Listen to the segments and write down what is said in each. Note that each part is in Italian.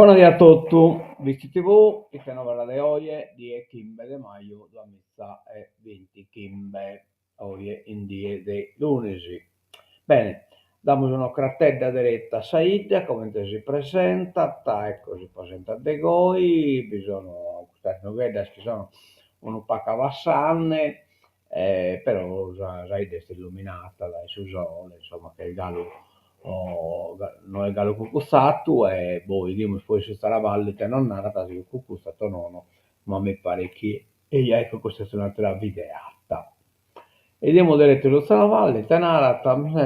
Buonasera a tutti, visti TV, questa novella de oie, die Kimbe de Maio, 2020 Kimbe, oie in die de lunesi. Bene, damos una crattedda diretta a Said, come si presenta, ecco, si presenta de goi, bisogna, queste novelle che sono un po' cavassanne, però Said è illuminata dai suo sole, insomma, che il gallo no è gallo cucuzzatto e poi dimos poi su sta valle che non narra il cucuzzato nono, ma mi pare che e ecco questa è un'altra videata. E abbiamo detto lo sta valle, tenara,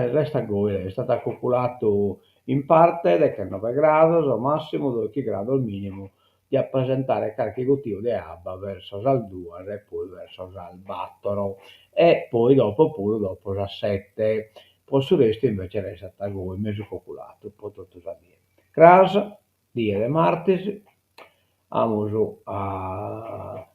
resta goile, è stata calcolato in parte da che 9 gradi, al massimo 12 gradi al minimo, di appesantare carico egutivo di Abba verso il 2 e poi verso il Battoro e poi dopo pure dopo il 7. Poi sul resto invece resta a voi, mezzo coculato, poi tutto va bene. Cras, dia de martes, amuso a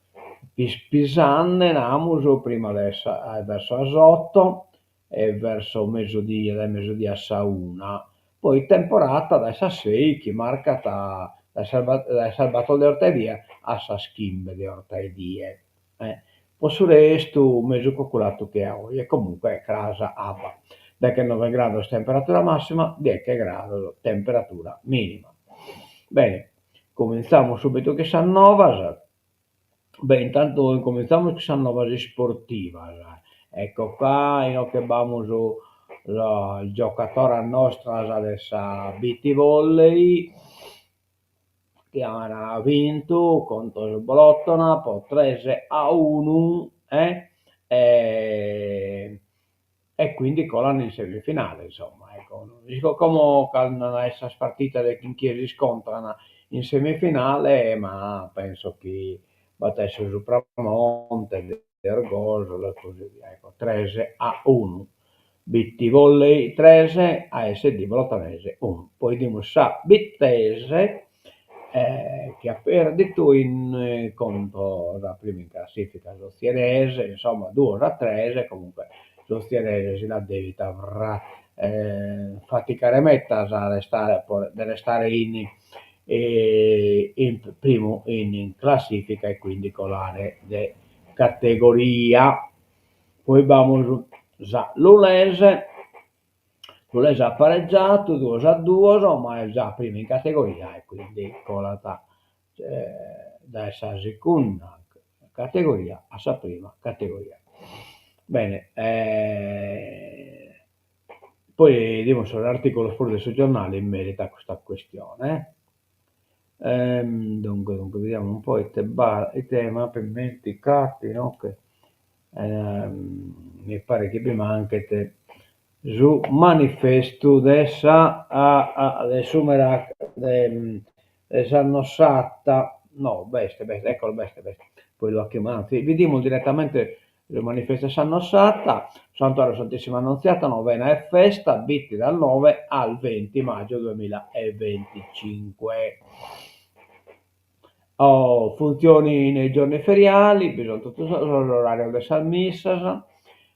Pisanne, amuso prima adesso, verso as 8 e verso mezzodia, dal mezzodia a 1. Poi temporata da essa 6 che marca da Salvato de Ortevia a sa schimbe di Ortevie. Poi sul resto mezzo coculato che ha oggi e comunque crasa abba. Da che 9 gradi temperatura massima, 10 gradi temperatura minima. Bene, cominciamo subito che sono novas. Beh, intanto cominciamo che sono novas sportivas. Ecco qua, che vamos il giocatore nostra adesso BT Volley che ha vinto contro il Bologna per 3-1 e quindi colano in semifinale, insomma. Ecco. Non dico come questa partita che si scontrano in semifinale, ma penso che battesse il Supramonte, l'Ergosolo e così via. Ecco, 3-1. BT Volley 3, ASD Bolognese 1. Poi dimossa Bittese che ha perduto contro la prima in classifica Sostierese, insomma 2-3, comunque Sostierese si la debita avrà faticare metta a restare in primo in classifica e quindi colare di categoria. Poi abbiamo l'Ulese ha pareggiato 2-2, ma è già prima in categoria e quindi colata da essa seconda categoria a sa prima categoria. Bene, poi diamo l'articolo fuori del suo giornale in merito a questa questione. Dunque, vediamo un po' il tema per dimenticati, no? Che, mi pare che prima anche te su manifesto dessa de sumera de sannossata no beste eccolo beste poi lo chiamano vediamo direttamente il manifesto sannossata Santuario Santissima Annunziata novena e festa bitti dal 9 al 20 maggio 2025. Funzioni nei giorni feriali, bisogna tutto l'orario del salmissas,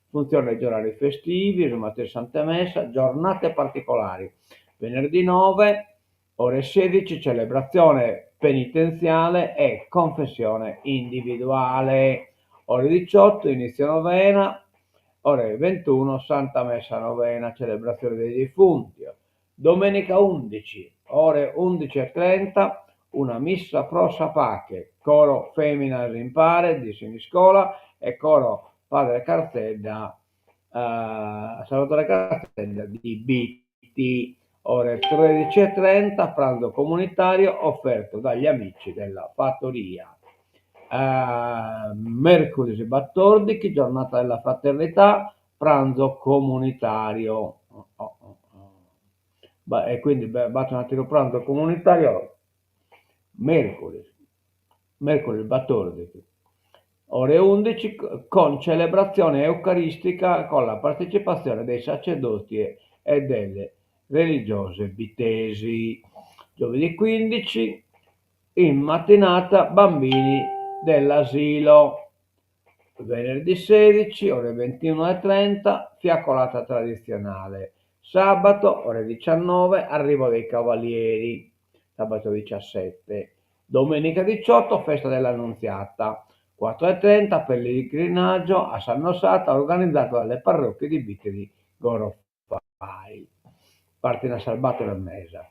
funzioni nei giorni festivi, giornate Santa Messa, giornate particolari. Venerdì 9, ore 16, celebrazione penitenziale e confessione individuale. Ore 18, inizio novena, ore 21, Santa Messa novena, celebrazione dei defunti. Domenica 11, ore 11:30, una missa pro Sapache, coro Femmina Rimpare di Siniscola e coro Padre Cartella, Salvatore Cartella di BT, ore 13:30, pranzo comunitario offerto dagli amici della fattoria. Mercoledì 14, giornata della fraternità, pranzo comunitario. E quindi batto un attimo pranzo comunitario mercoledì 14, ore 11 con celebrazione eucaristica con la partecipazione dei sacerdoti e delle religiose bitesi. Giovedì 15 in mattinata bambini dell'asilo. Venerdì 16 ore 21:30 fiaccolata tradizionale. Sabato ore 19 arrivo dei cavalieri. sabato 17. Domenica 18, festa dell'Annunziata, 4:30 pellegrinaggio a San Nosata organizzato dalle parrocchie di Bitte di Gorofai. Parte una salbata del mese.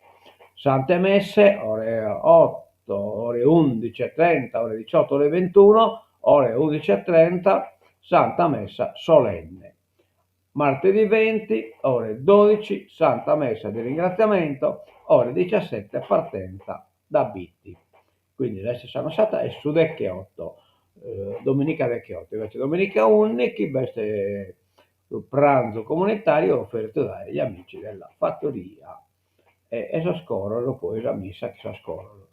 Sante Messe, ore 8, ore 11:30, ore 18, ore 21, ore 11:30, Santa Messa solenne. Martedì 20, ore 12, Santa Messa di ringraziamento, ore 17, partenza da Bitti. Quindi adesso siamo stati e su Decche 8, domenica Decche 8, invece domenica 11, veste il pranzo comunitario offerto dagli amici della fattoria. E so scorrerlo poi la messa che so scorrerlo.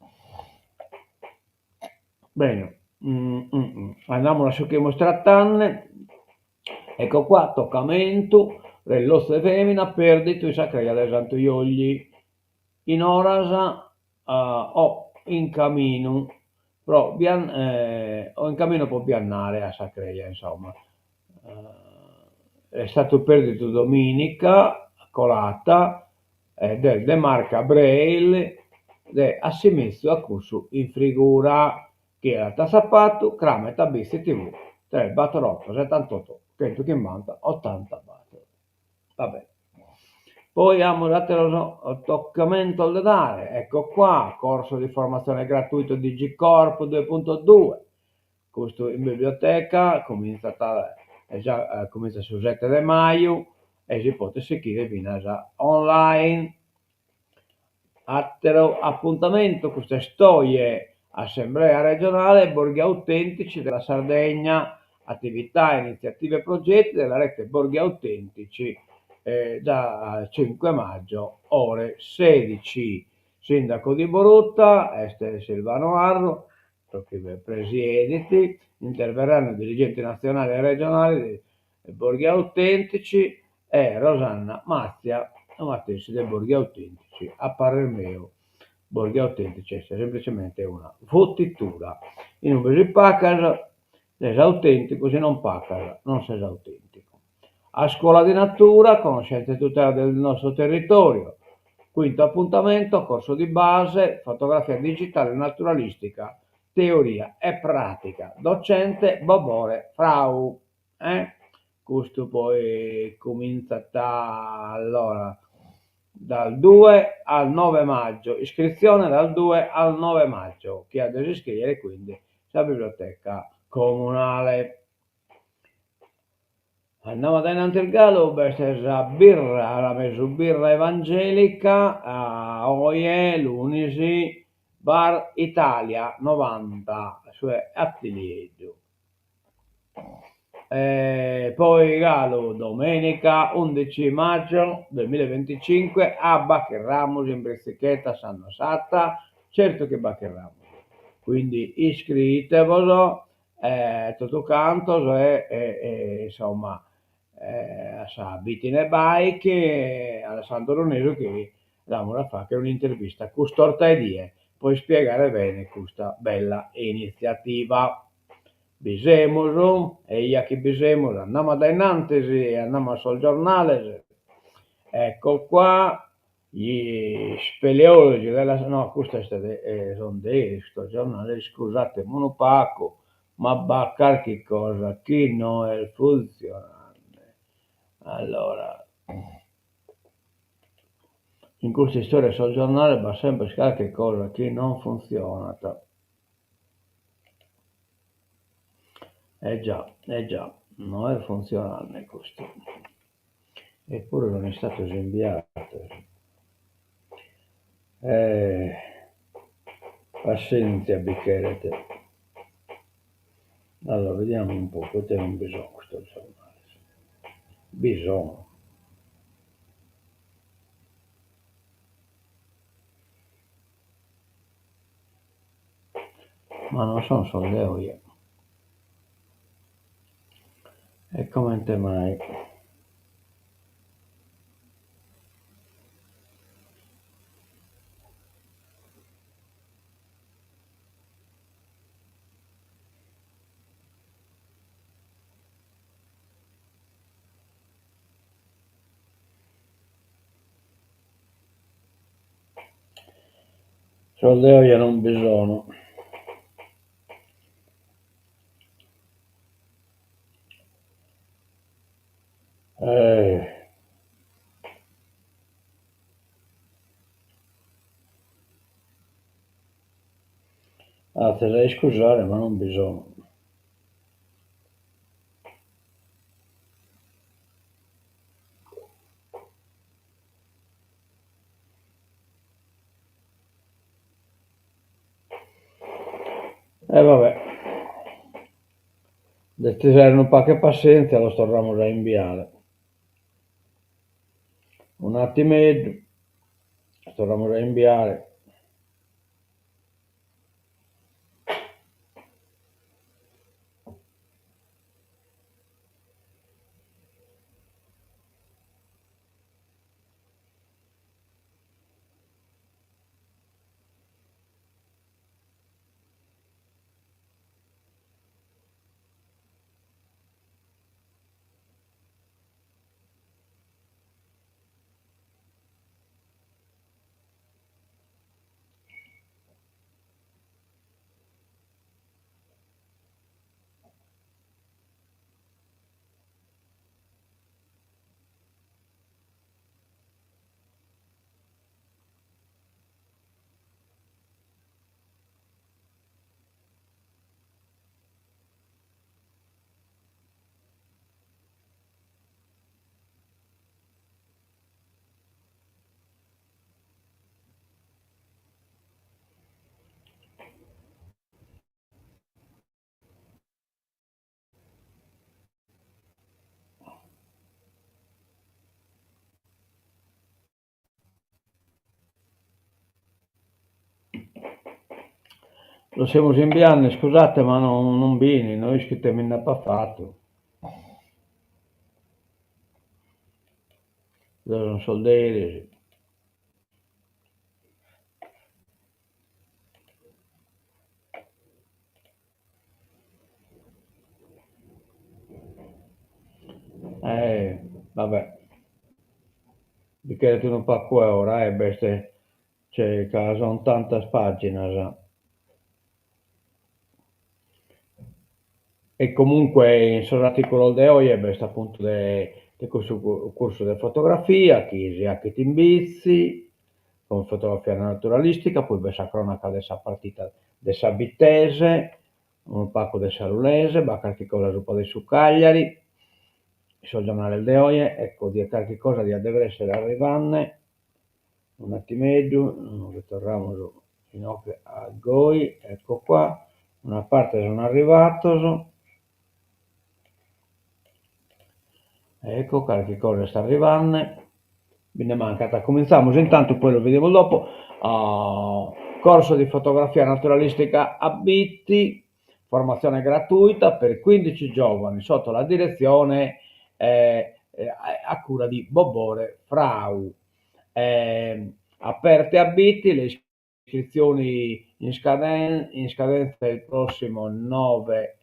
Bene, andiamo a su che mostrattanne. Ecco qua, toccamento, l'oste femmina, perdito i sacreia del Santo Iogli. In orasa o in cammino, però o in cammino può biannare a sacreia, insomma. È stato perdito domenica, colata, del De Marca Braille, de assimizio a curso in frigura, che era tassapato, crame tabissi tv, 3 batrotto, 78, 150, 80 batte. Vabbè. Poi abbiamo dato il toccamento al dare, ecco qua, corso di formazione gratuito di G-Corp 2.2, questo in biblioteca, comincia sul 7 maggio e si può seguire fino a online. Altro appuntamento, queste storie, Assemblea regionale, Borghi Autentici della Sardegna, attività, iniziative e progetti della rete Borghi Autentici, da 5 maggio, ore 16. Sindaco di Borutta, Este Silvano Arro, presiediti, interverranno dirigenti nazionali e regionali dei Borghi Autentici e Rosanna Mazzia, amatrice dei Borghi Autentici. A parer mio, Borghi Autentici è semplicemente una fottitura. In un si pacca, es autentico, se non pacca, non sei autentico. A scuola di natura, conoscenza e tutela del nostro territorio. Quinto appuntamento, corso di base, fotografia digitale naturalistica, teoria e pratica. Docente Bobore Frau. Questo poi comincia dal 2 al 9 maggio, iscrizione dal 2 al 9 maggio, chi ha da iscrivere quindi la biblioteca comunale. Andiamo davanti al gallo, questa birra, la mesa birra evangelica, a Oie, l'Unisi, Bar Italia 90, cioè Attiliegio. Poi Galo, domenica 11 maggio 2025 a Baccherramos in Brescichetta San Nosata, certo che Baccherramos. Quindi iscrivetevi, tutto canto insomma a Bitine Bike e Alessandro Roneso che lavora a fare che è un'intervista con storta e die, puoi spiegare bene questa bella iniziativa. Bisemos, e io che bisemos, andiamo da Nantesi, andiamo sul giornale, ecco qua, gli speleologi della, no, questo sono di sto giornale, scusate, monopaco, ma baccar che cosa, chi non è funzionante. Allora, in questa storia sul giornale va sempre qualche cosa che non funziona. Eh già, non è funzionante questo. Eppure non è stato inviato. Pazienza, bicchiere. Allora, vediamo un po', potremmo bisogno questo giornale. Bisogno. Ma non sono solo io. E come te mai? Soldeo io non bisogno. Eh, te devi scusare, ma non bisogno. Vabbè, ti serve un po' che pazienza, lo sto ramo da inviare. Un attimo, sto ramo da inviare. Lo stiamo inviando, scusate, ma non viene, noi scrittiamo in fatto. Non so dei. Vabbè, vi chiedo un po' ora, beste, c'è sono tante pagine, sa. E comunque in sovrarticolo de hoy basta appunto de corso de fotografia, che si ha che ti imbizi, con fotografia naturalistica, poi questa cronaca dessa partita dessa Bittese, un pacco de Salulese, va qualche cosa su Cagliari, sul giornale de oggi, ecco, di qualche cosa di deve essere arrivante, un attimino, ritorniamo a Goi, ecco qua, una parte sono arrivato, ecco, qualche cosa sta arrivando, me ne mancata. Cominciamo intanto, poi lo vediamo dopo. Corso di fotografia naturalistica a Bitti, formazione gratuita per 15 giovani sotto la direzione a cura di Bobore Frau. Aperte a Bitti le iscrizioni in scadenza il prossimo 9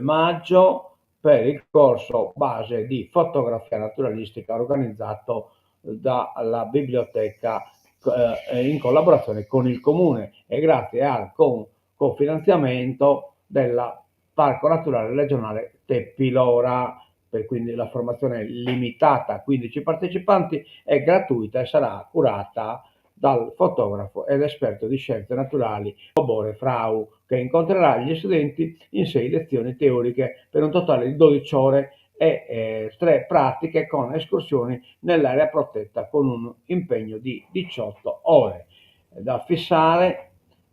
maggio per il corso base di fotografia naturalistica organizzato dalla biblioteca in collaborazione con il comune e grazie al cofinanziamento della Parco Naturale Regionale Teppi-Lora. Per quindi la formazione limitata a 15 partecipanti è gratuita e sarà curata dal fotografo ed esperto di scienze naturali Bobore Frau, che incontrerà gli studenti in 6 lezioni teoriche per un totale di 12 ore e 3 pratiche con escursioni nell'area protetta con un impegno di 18 ore. Da fissare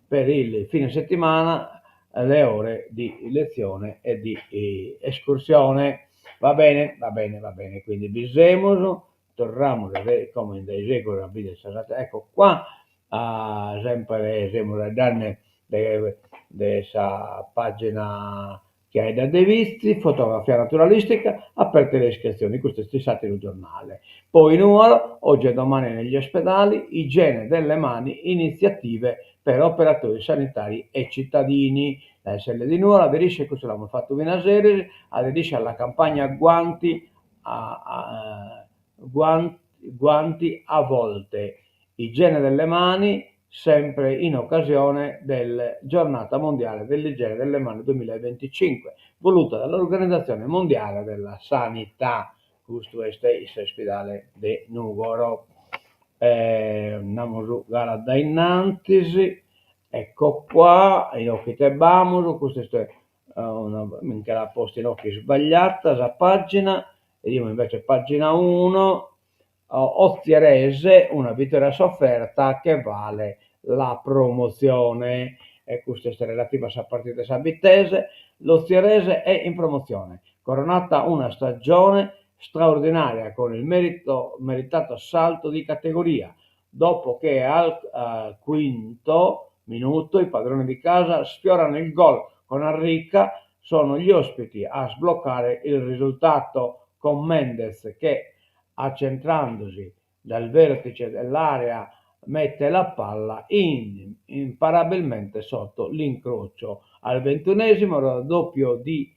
per il fine settimana le ore di lezione e di escursione. Va bene, va bene, va bene. Quindi bisemo, torniamo come in dei secoli a video, ecco qua, sempre siamo da danne della pagina che hai da visti, fotografia naturalistica, aperte le iscrizioni, questo è stessato il giornale. Poi numero, oggi e domani negli ospedali, igiene delle mani, iniziative per operatori sanitari e cittadini. La SL di Nuoro aderisce, questo l'abbiamo fatto in Aseri, aderisce alla campagna guanti a volte, igiene delle mani, sempre in occasione della Giornata Mondiale dell'Igiene delle Mani 2025, voluta dall'Organizzazione Mondiale della Sanità. Questo è il ospedale di Nugoro. Andiamo su gara da innanzi, ecco qua, io che te bamuro, questa è minchia la posta in occhi sbagliata, la pagina, vediamo invece pagina 1, Ozierese, una vittoria sofferta che vale la promozione, e questa è relativa a partita sabittese. L'Ozierese è in promozione, coronata una stagione straordinaria con il meritato salto di categoria, dopo che al quinto minuto i padroni di casa sfiorano il gol con Arricca. Sono gli ospiti a sbloccare il risultato con Mendez che, accentrandosi dal vertice dell'area, mette la palla imparabilmente sotto l'incrocio. Al 21esimo raddoppio di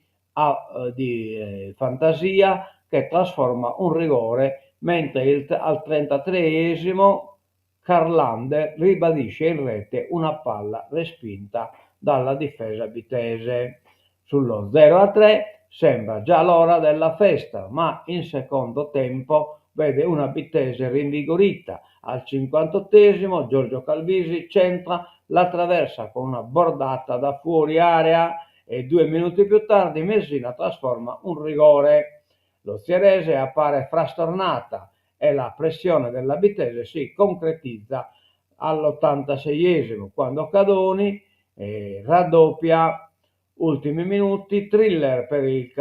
Fantasia che trasforma un rigore, mentre al 33esimo Carlander ribadisce in rete una palla respinta dalla difesa vitese. Sullo 0-3 sembra già l'ora della festa, ma in secondo tempo vede una Bitese rinvigorita. Al 58esimo Giorgio Calvisi centra la traversa con una bordata da fuori area e 2 minuti più tardi Messina trasforma un rigore. L'Ozierese appare frastornata e la pressione della Bitese si concretizza all'86esimo quando Cadoni raddoppia. Ultimi minuti, thriller per i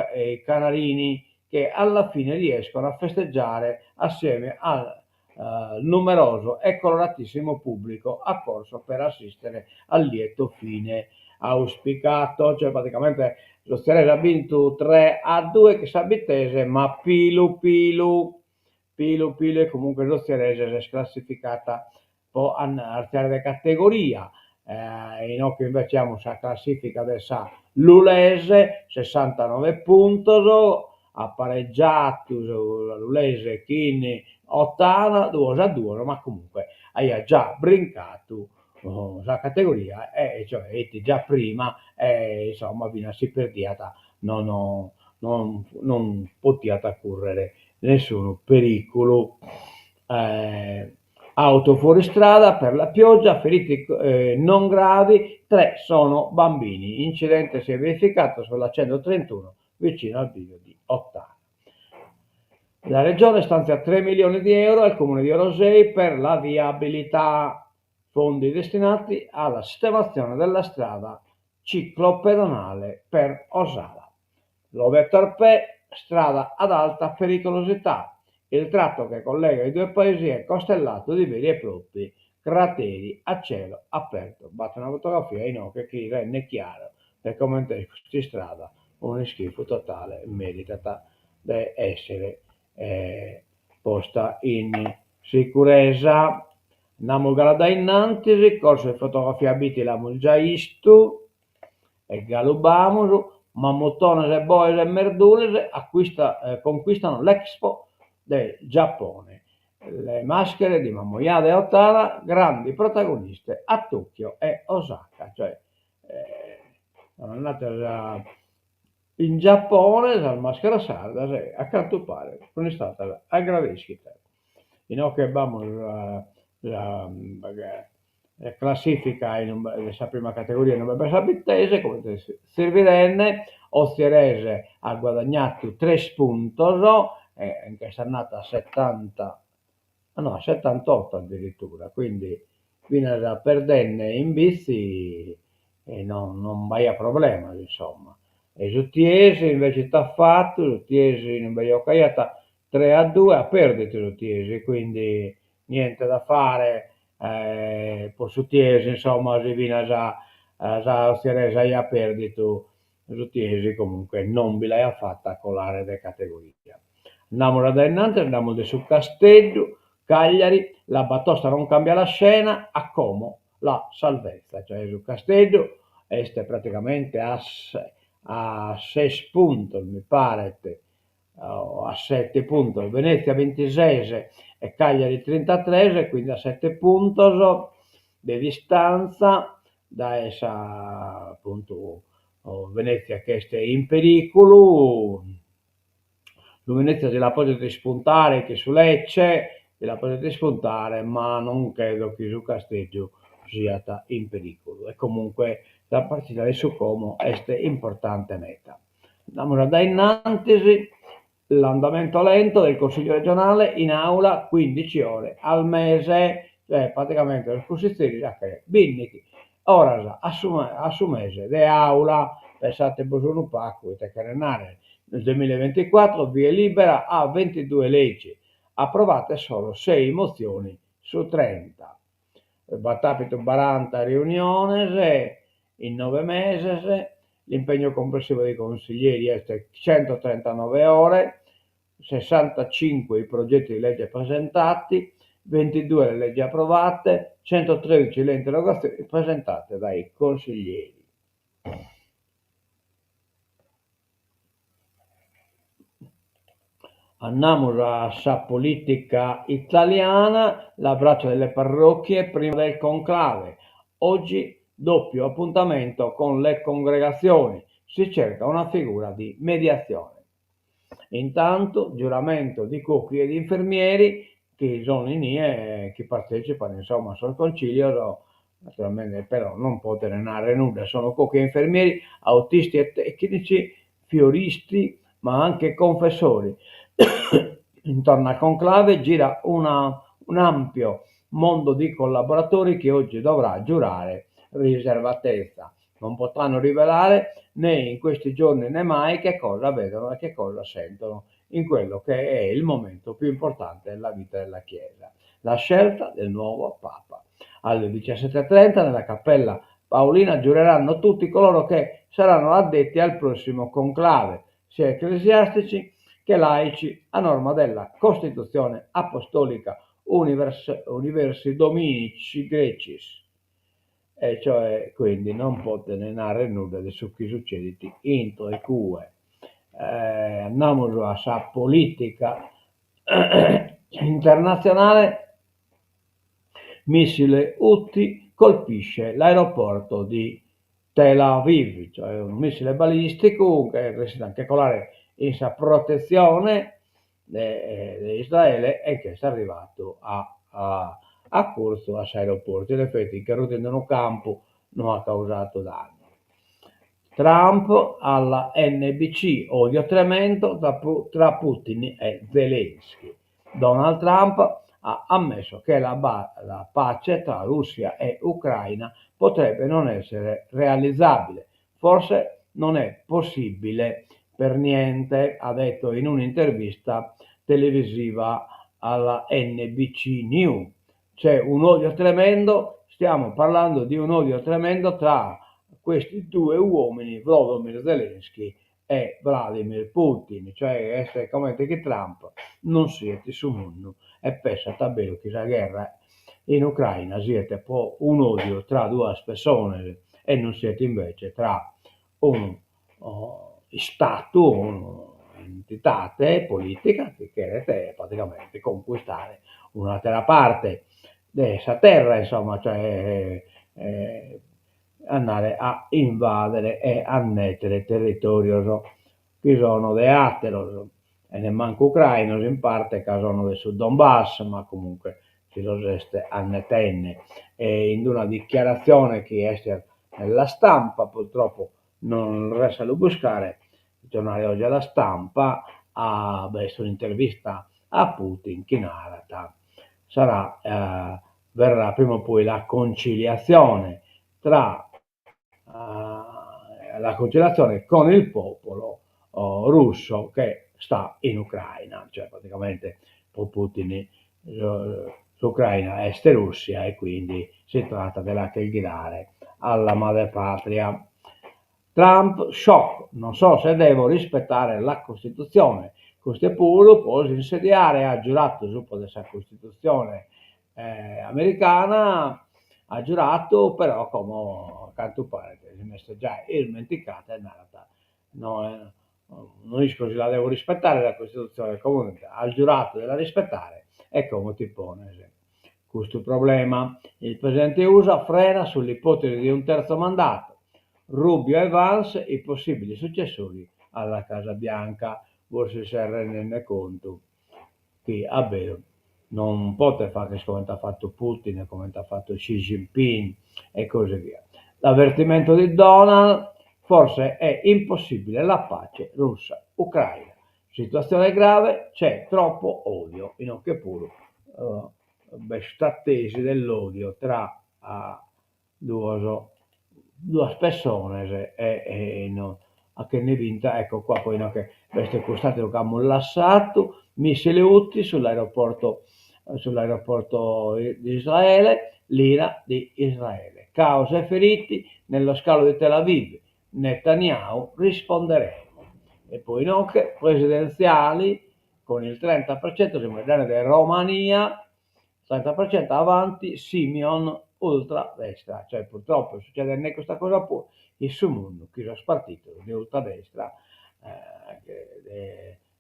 canarini che alla fine riescono a festeggiare assieme al numeroso e coloratissimo pubblico accorso per assistere al lieto fine auspicato. Cioè praticamente lo Stresa ha vinto 3-2 che sabittese, ma pilu e comunque lo Stresa si è sclassificata po' a di categoria. In occhio invece abbiamo la classifica del l'Ulese 69 punti, ha pareggiato l'Ulese Chini Ottana 2-2, ma comunque ha già brincato la categoria e cioè già prima insomma fino a si perdiata non poteva correre nessun pericolo. Auto fuori strada per la pioggia, feriti non gravi, 3 sono bambini. Incidente si è verificato sulla 131 vicino al bivio di Ottana. La regione stanzia 3 milioni di euro al comune di Orosei per la viabilità, fondi destinati alla sistemazione della strada ciclopedonale per Osala. Love Torpè, strada ad alta pericolosità. Il tratto che collega i due paesi è costellato di veri e propri crateri a cielo aperto. Basta una fotografia in occhio che rende chiaro che commentare questa strada un schifo totale, merita di essere posta in sicurezza. Andiamo da innanzi, corso di fotografia abiti l'amo già visto e galubamo, Mammotones e Boes e Merdules conquistano l'Expo del Giappone. Le maschere di Momoyada e Otara, grandi protagoniste a Tokyo e Osaka, cioè sono andate in Giappone la maschera sarda a cantupare, sono stata a Gravescita. In occhio abbiamo la classifica in questa prima categoria in Nobel Sabittese, come Sirvirenne, Ozierese ha guadagnato 3 punti, in questa annata a 70, no, a 78 addirittura, quindi viene da perdenne in bici e non vai a problema, insomma. E Zutiesi invece t'ha fatto, Zutiesi in Baiocaiata 3-2, ha perduto Zutiesi, quindi niente da fare, per Zutiesi insomma si viene già Ozierese ha perduto, Zutiesi comunque non ve l'ha fatta colare di categoria. Andiamo da innanzi, andiamo su Castello, Cagliari, la Batosta non cambia la scena, a Como la salvezza, cioè su Castello este praticamente a 6 punti, mi pare, a 7 punti, Venezia 26 e Cagliari 33, quindi a 7 punti, di distanza da essa, appunto, Venezia che è in pericolo. Su Venezia se la potete spuntare che su Lecce, se la potete spuntare, ma non credo che su Casteggio sia in pericolo. E comunque la partita di su Como è importante meta. Andiamo da innanzi, l'andamento lento del Consiglio regionale in aula 15 ore al mese, cioè praticamente le esposizioni da che Binniti, ora assumese de aula, pensate Bosono Pacco, e Tecrenare nel 2024 via libera a 22 leggi, approvate solo 6 mozioni su 30. Battapito 40 riunioni in 9 mesi, l'impegno complessivo dei consiglieri è 139 ore, 65 i progetti di legge presentati, 22 le leggi approvate, 113 le interrogazioni presentate dai consiglieri. Andiamo alla politica italiana, l'abbraccio delle parrocchie prima del conclave. Oggi doppio appuntamento con le congregazioni, si cerca una figura di mediazione. Intanto giuramento di cuochi e di infermieri che sono in IE, che partecipano insomma sul concilio, naturalmente però non può tenere nulla, sono cuochi e infermieri, autisti e tecnici, fioristi, ma anche confessori. Intorno al conclave gira un ampio mondo di collaboratori che oggi dovrà giurare riservatezza. Non potranno rivelare né in questi giorni né mai che cosa vedono e che cosa sentono in quello che è il momento più importante della vita della Chiesa, la scelta del nuovo Papa. Alle 17:30 nella Cappella Paolina giureranno tutti coloro che saranno addetti al prossimo conclave, sia ecclesiastici che laici, a norma della Costituzione Apostolica Universi Dominici Grecis, e cioè quindi non potete narrare nulla su chi succede into e cue. Andiamo alla politica internazionale. Missile Houthi colpisce l'aeroporto di Tel Aviv, cioè un missile balistico che riesce anche a colare in sa protezione di Israele e che è arrivato a corso a aeroporti. In effetti, che rotendano campo non ha causato danni. Trump alla NBC, odio tremendo tra Putin e Zelensky. Donald Trump ha ammesso che la pace tra Russia e Ucraina potrebbe non essere realizzabile. Forse non è possibile per niente, ha detto in un'intervista televisiva alla NBC News. C'è un odio tremendo, stiamo parlando di un odio tremendo tra questi due uomini, Volodymyr Zelensky e Vladimir Putin, cioè essere come che Trump non siete su mondo e pensa davvero che la guerra in Ucraina siete un odio tra due persone e non siete invece tra un Stato, un'entità politica che chiedete praticamente conquistare un'altra parte della terra, insomma, cioè andare a invadere e annettere territorio che sono de Ateros e ne manco ucrainos in parte che sono del Sud Donbass, ma comunque si lo reste annetenne. E in una dichiarazione che è nella stampa, purtroppo non resta a buscare, il giornale oggi alla stampa ha messo un'intervista a Putin che narra verrà prima o poi la conciliazione tra la conciliazione con il popolo russo che sta in Ucraina, cioè praticamente Putin l'Ucraina est Russia e quindi si tratta della che gridare alla madrepatria. Trump, shock, non so se devo rispettare la Costituzione. Questo pure può insediare, ha giurato su questa Costituzione americana, ha giurato però come canto pare che si è messo già dimenticata e nata. No, non dico se la devo rispettare la Costituzione, comunque ha giurato della rispettare e come ti pone questo problema. Il presidente USA frena sull'ipotesi di un terzo mandato. Rubio e Vance i possibili successori alla Casa Bianca. Forse si rende conto che non potete fare come ha fatto Putin, come ha fatto Xi Jinping e così via. L'avvertimento di Donald: forse è impossibile la pace russa-ucraina. Situazione grave, c'è troppo odio, in che pure strattesi dell'odio tra due persone a che ne vinta, ecco qua poi no, che queste costate lo hanno lasciato missili UTI sull'aeroporto di Israele, l'ira di Israele, caos e feriti nello scalo di Tel Aviv. Netanyahu risponderemo. E poi nonché presidenziali con il 30% di Romania, 30% avanti Simeon ultradestra, cioè purtroppo succede questa cosa pure il suo mondo, che è spartito di ultradestra,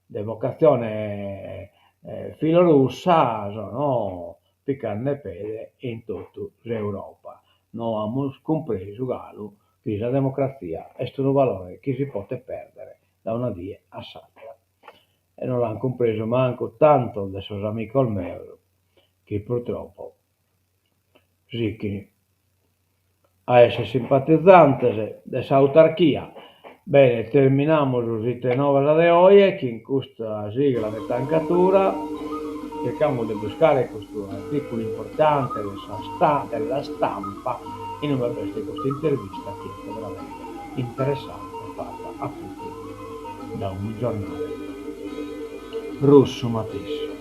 di vocazione filorussa, sono piccando pede in tutta l'Europa. Non abbiamo compreso che la democrazia è un valore che si può perdere da una via a l'altra. E non l'hanno compreso manco tanto dei suoi amici al mio, che purtroppo sì, a essere simpatizzantes de esa autarquía. Bene, terminamos los novela de hoy, que in questa sigla de tancatura cerchiamo di buscare questo articolo importante della stampa e non avreste questa intervista che è veramente interessante, fatta a tutti da un giornale russo matissimo.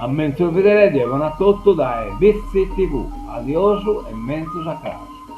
A mentre vedere buonasotto da Vizi TV. Adioso e mentus a caso.